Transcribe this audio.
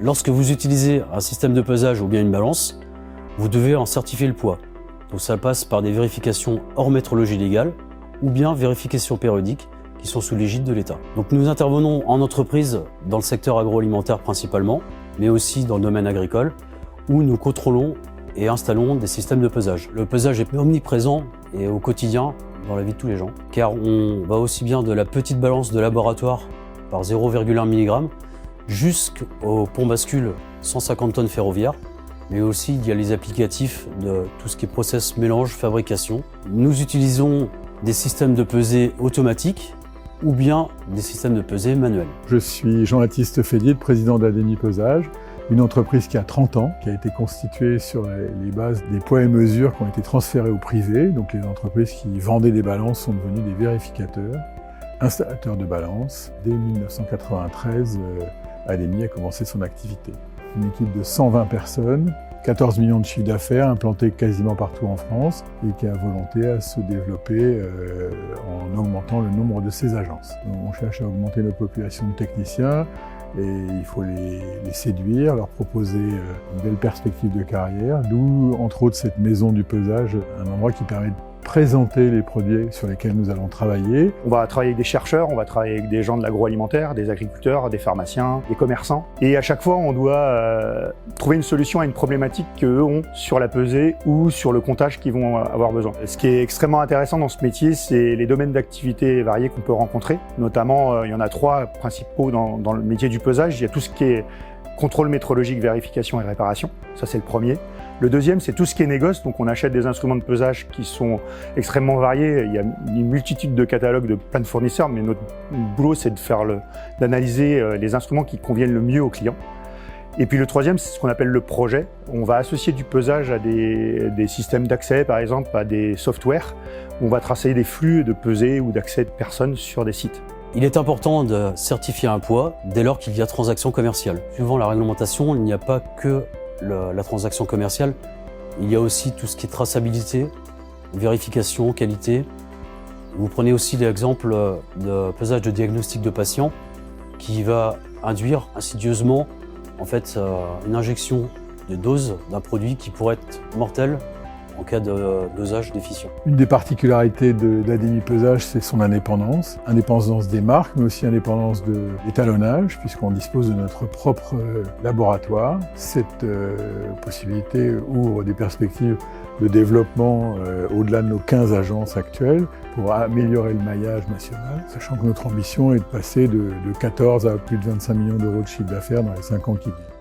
Lorsque vous utilisez un système de pesage ou bien une balance, vous devez en certifier le poids. Donc ça passe par des vérifications hors métrologie légale ou bien vérifications périodiques qui sont sous l'égide de l'État. Donc nous intervenons en entreprise dans le secteur agroalimentaire principalement, mais aussi dans le domaine agricole, où nous contrôlons et installons des systèmes de pesage. Le pesage est omniprésent et au quotidien dans la vie de tous les gens, car on va aussi bien de la petite balance de laboratoire par 0,1 mg jusqu'au pont bascule 150 tonnes ferroviaires, mais aussi il y a les applicatifs de tout ce qui est process, mélange, fabrication. Nous utilisons des systèmes de pesée automatiques ou bien des systèmes de pesée manuels. Je suis Jean-Baptiste Fédier, président d'Ademi Pesage, une entreprise qui a 30 ans, qui a été constituée sur les bases des poids et mesures qui ont été transférés au privé. Donc les entreprises qui vendaient des balances sont devenues des vérificateurs, installateurs de balances. Dès 1993, Ademi a commencé son activité. Une équipe de 120 personnes, 14 millions de chiffre d'affaires, implantés quasiment partout en France et qui a volonté à se développer en augmentant le nombre de ses agences. Donc, on cherche à augmenter notre population de techniciens et il faut les séduire, leur proposer une belle perspective de carrière, d'où entre autres cette maison du pesage, un endroit qui permet de présenter les produits sur lesquels nous allons travailler. On va travailler avec des chercheurs, on va travailler avec des gens de l'agroalimentaire, des agriculteurs, des pharmaciens, des commerçants. Et à chaque fois, on doit trouver une solution à une problématique qu'eux ont sur la pesée ou sur le comptage qu'ils vont avoir besoin. Ce qui est extrêmement intéressant dans ce métier, c'est les domaines d'activité variés qu'on peut rencontrer. Notamment, il y en a 3 principaux dans le métier du pesage. Il y a tout ce qui est contrôle métrologique, vérification et réparation. Ça, c'est le premier. Le deuxième, c'est tout ce qui est négoce. Donc, on achète des instruments de pesage qui sont extrêmement variés. Il y a une multitude de catalogues de plein de fournisseurs, mais notre boulot, c'est d'analyser les instruments qui conviennent le mieux aux clients. Et puis le troisième, c'est ce qu'on appelle le projet. On va associer du pesage à des systèmes d'accès, par exemple, à des softwares. On va tracer des flux de pesée ou d'accès de personnes sur des sites. Il est important de certifier un poids dès lors qu'il y a transaction commerciale. Suivant la réglementation, il n'y a pas que la transaction commerciale, il y a aussi tout ce qui est traçabilité, vérification, qualité. Vous prenez aussi l'exemple de pesage de diagnostic de patient qui va induire insidieusement en fait, une injection de dose d'un produit qui pourrait être mortel en cas de dosage déficient. Une des particularités d'Ademi Pesage, c'est son indépendance. Indépendance des marques, mais aussi indépendance de l'étalonnage, puisqu'on dispose de notre propre laboratoire. Cette possibilité ouvre des perspectives de développement au-delà de nos 15 agences actuelles pour améliorer le maillage national, sachant que notre ambition est de passer de 14 à plus de 25 millions d'euros de chiffre d'affaires dans les 5 ans qui viennent.